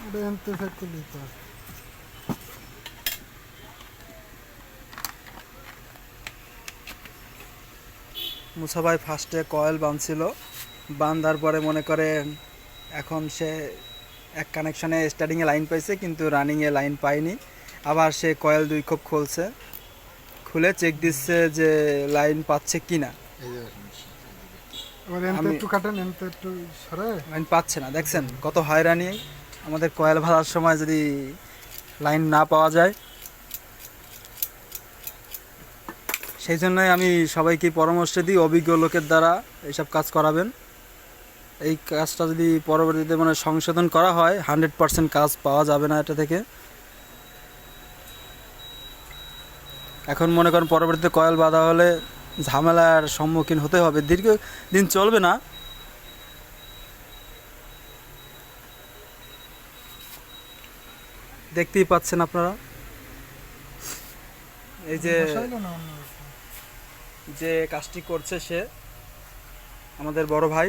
এটা এনতে সেট করলেই তো। মুসা ভাই ফার্স্টে কয়েল বাঁধছিল, বাঁধার পরে মনে করেন এখন সে এক কানেকশনে স্টার্টিংয়ে লাইন পাইছে কিন্তু রানিংয়ে লাইন পায়নি। আবার সে কয়েল 2 খোপ খুলছে, খুলে চেক দিচ্ছে যে লাইন পাচ্ছে কি না। এই যে সমস্যা। এবার এনতে আমি একটু কাটেন, এনতে একটু সরে। লাইন পাচ্ছে না, দেখছেন কত হয়রানি আমাদের কয়েল ভাড়ার সময় যদি লাইন না পাওয়া যায়। সেই জন্যই আমি সবাইকে পরামর্শ দিই অভিজ্ঞ লোকের দ্বারা এইসব কাজ করাবেন। এই কাজটা যদি পরবর্তীতে মানে সংশোধন করা হয় 100% কাজ পাওয়া যাবে না এটা থেকে। এখন মনে করেন পরবর্তীতে কয়েল বাঁধা হলে ঝামেলার সম্মুখীন হতে হবে, দীর্ঘদিন চলবে না। দেখতেই পাচ্ছেন আপনারা এই যে বসাইলো না অন্য। যে কাজটি করছে সে আমাদের বড় ভাই।